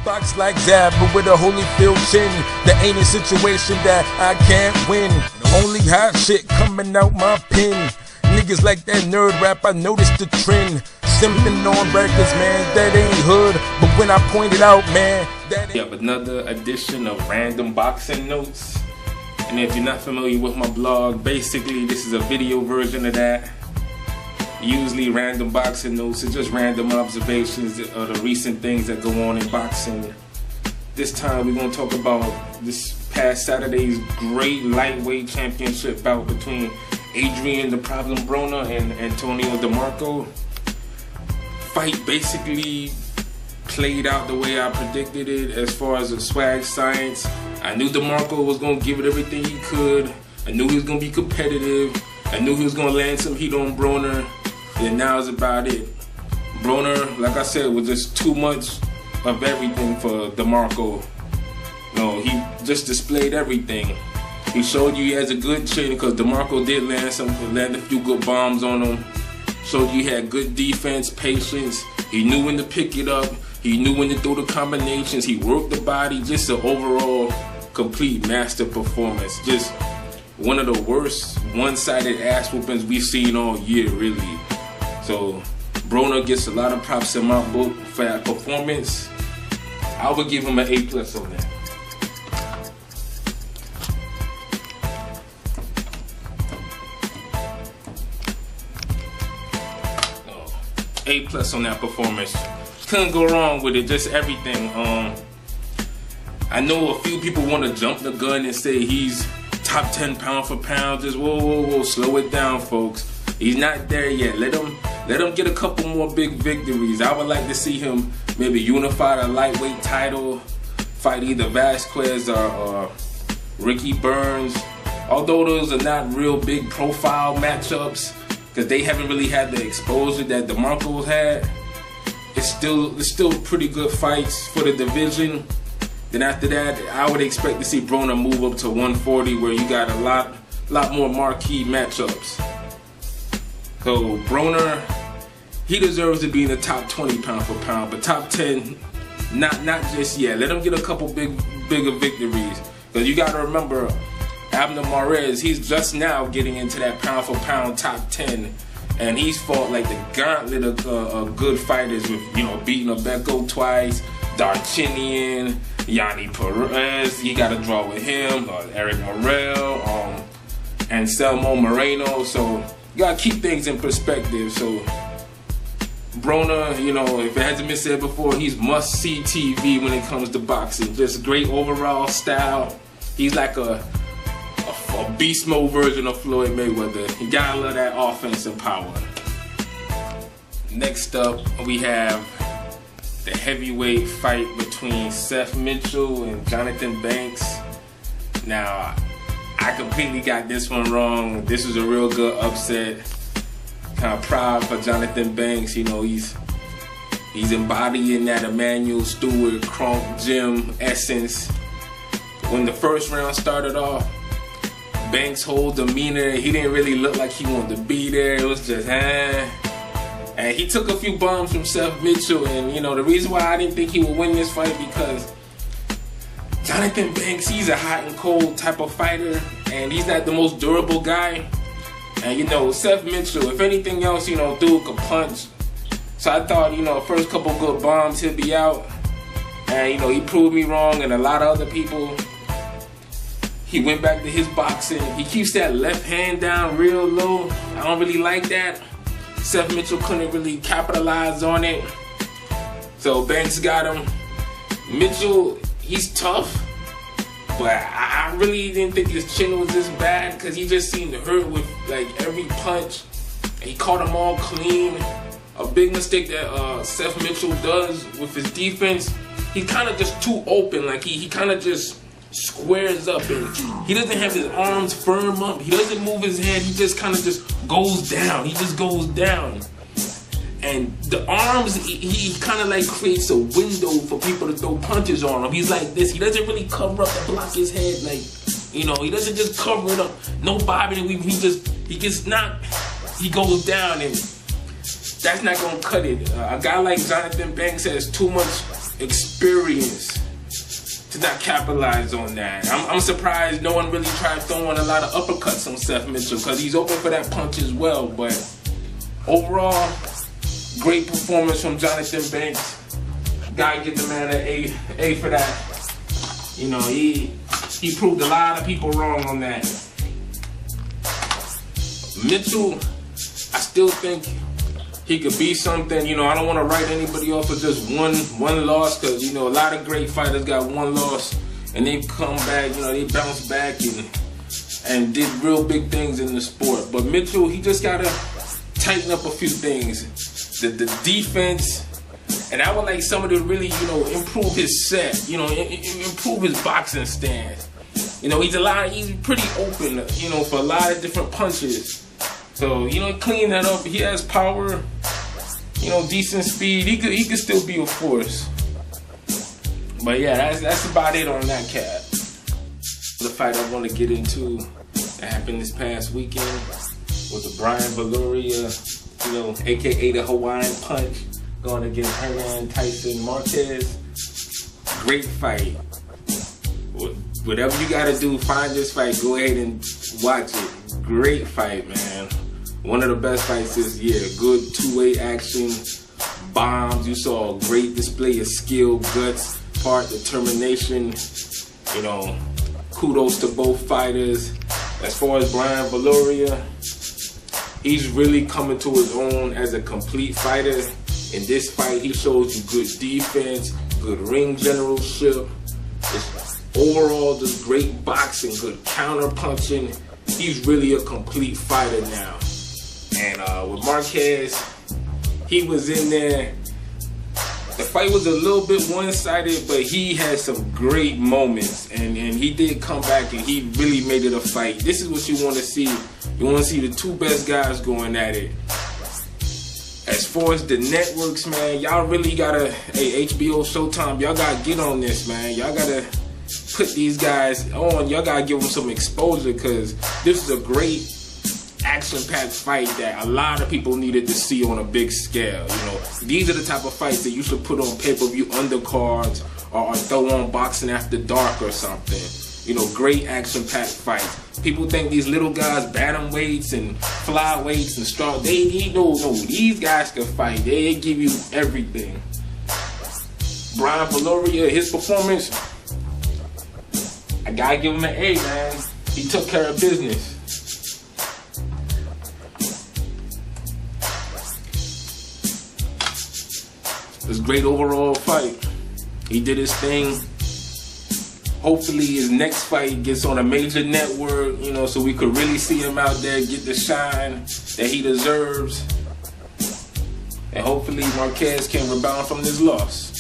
Box like that, but with a Holyfield chin. There ain't a situation that I can't win. Only hot shit coming out my pen. Niggas like that nerd rap, I noticed the trend. Simping on records, man, that ain't hood. But when I point it out, man, that ain't. We have another edition of Random Boxing Notes. And if you're not familiar with my blog, basically this is a video version of that. Usually Random Boxing Notes is just random observations of the recent things that go on in boxing. This time we're going to talk about this past Saturday's great lightweight championship bout between Adrian the Problem Broner and Antonio DeMarco. Fight basically played out the way I predicted it as far as the swag science. I knew DeMarco was going to give it everything he could. I knew he was going to be competitive. I knew he was going to land some heat on Broner. And now it's about it. Broner, like I said, was just too much of everything for DeMarco. No, he just displayed everything. He showed you he has a good chin because DeMarco did land a few good bombs on him. Showed you he had good defense, patience. He knew when to pick it up. He knew when to throw the combinations. He worked the body. Just an overall complete master performance. Just one of the worst one-sided ass whoopings we've seen all year, really. So Broner gets a lot of props in my book for that performance. I would give him an A+ on that. A+ on that performance. Couldn't go wrong with it, just everything. I know a few people want to jump the gun and say he's top 10 pound for pound. Just whoa, slow it down, folks. He's not there yet. Let him get a couple more big victories. I would like to see him maybe unify the lightweight title, fight either Vasquez or Ricky Burns. Although those are not real big profile matchups, because they haven't really had the exposure that DeMarco's had. It's still pretty good fights for the division. Then after that, I would expect to see Broner move up to 140, where you got a lot more marquee matchups. So Broner, he deserves to be in the top 20 pound for pound, but top 10, not just yet. Let him get a couple bigger victories, because you got to remember, Abner Mares, he's just now getting into that pound for pound top 10, and he's fought like the gauntlet of good fighters with, you know, beating Abeko twice, Darchinian, Yanni Perez, he got a draw with him, Eric Morel, Anselmo Moreno. So you gotta keep things in perspective. So Broner, you know, if it hasn't been said before, he's must-see TV when it comes to boxing. Just great overall style. He's like a beast mode version of Floyd Mayweather. You gotta love that offense and power. Next up, we have the heavyweight fight between Seth Mitchell and Jonathan Banks. Now, I completely got this one wrong. This was a real good upset. Kind of proud for Jonathan Banks. You know, he's embodying that Emmanuel Stewart, Kronk, Jim essence. When the first round started off, Banks' whole demeanor, he didn't really look like he wanted to be there. It was just, And he took a few bombs from Seth Mitchell, and you know, the reason why I didn't think he would win this fight, because Jonathan Banks, he's a hot and cold type of fighter, and he's not the most durable guy. And you know, Seth Mitchell, if anything else, you know, dude could punch. So I thought, you know, first couple good bombs, he'll be out. And you know, he proved me wrong, and a lot of other people. He went back to his boxing. He keeps that left hand down real low. I don't really like that. Seth Mitchell couldn't really capitalize on it. So Banks got him. Mitchell, he's tough, but I really didn't think his chin was this bad, because he just seemed to hurt with like every punch. And he caught them all clean. A big mistake that Seth Mitchell does with his defense, he's kind of just too open. Like he kind of just squares up, and he doesn't have his arms firm up. He doesn't move his head. He just kind of just goes down. He just goes down. And the arms, he kind of like creates a window for people to throw punches on him. He's like this. He doesn't really cover up and block his head. Like, you know, he doesn't just cover it up. No bobbing. He gets knocked. He goes down, and that's not gonna cut it. A guy like Jonathan Banks has too much experience to not capitalize on that. I'm surprised no one really tried throwing a lot of uppercuts on Seth Mitchell because he's open for that punch as well. But overall, great performance from Jonathan Banks. Gotta give the man an A for that. You know, he proved a lot of people wrong on that. Mitchell, I still think he could be something. You know, I don't want to write anybody off for just one loss because, you know, a lot of great fighters got one loss and they've come back, you know, they bounced back and did real big things in the sport. But Mitchell, he just got to tighten up a few things. The defense, and I would like somebody to really, you know, improve his set, you know, improve his boxing stance. You know, he's pretty open, you know, for a lot of different punches. So, you know, clean that up. He has power, you know, decent speed. He could still be a force. But yeah, that's about it on that cat. The fight I want to get into that happened this past weekend was the Brian Viloria, you know, aka the Hawaiian Punch, going against Hernan Tyson Marquez. Great fight. Whatever you gotta do, find this fight. Go ahead and watch it. Great fight, man. One of the best fights this year. Good two-way action, bombs. You saw a great display of skill, guts, heart, determination. You know, kudos to both fighters. As far as Brian Viloria, he's really coming to his own as a complete fighter. In this fight, he shows you good defense, good ring generalship. Overall, just great boxing, good counter punching. He's really a complete fighter now. And with Marquez, he was in there. The fight was a little bit one-sided, but he had some great moments. And he did come back and he really made it a fight. This is what you want to see. You want to see the two best guys going at it. As far as the networks, man, y'all really gotta, hey, HBO, Showtime, y'all gotta get on this, man. Y'all gotta put these guys on. Y'all gotta give them some exposure because this is a great action-packed fight that a lot of people needed to see on a big scale. You know, these are the type of fights that you should put on pay-per-view undercards or throw on Boxing After Dark or something. You know, great action-packed fights. People think these little guys, bantamweights and flyweights and strong, no, these guys can fight. They give you everything. Brian Viloria, his performance, I gotta give him an A, man. He took care of business. It was a great overall fight. He did his thing. Hopefully his next fight gets on a major network, you know, so we could really see him out there get the shine that he deserves. And hopefully Marquez can rebound from this loss.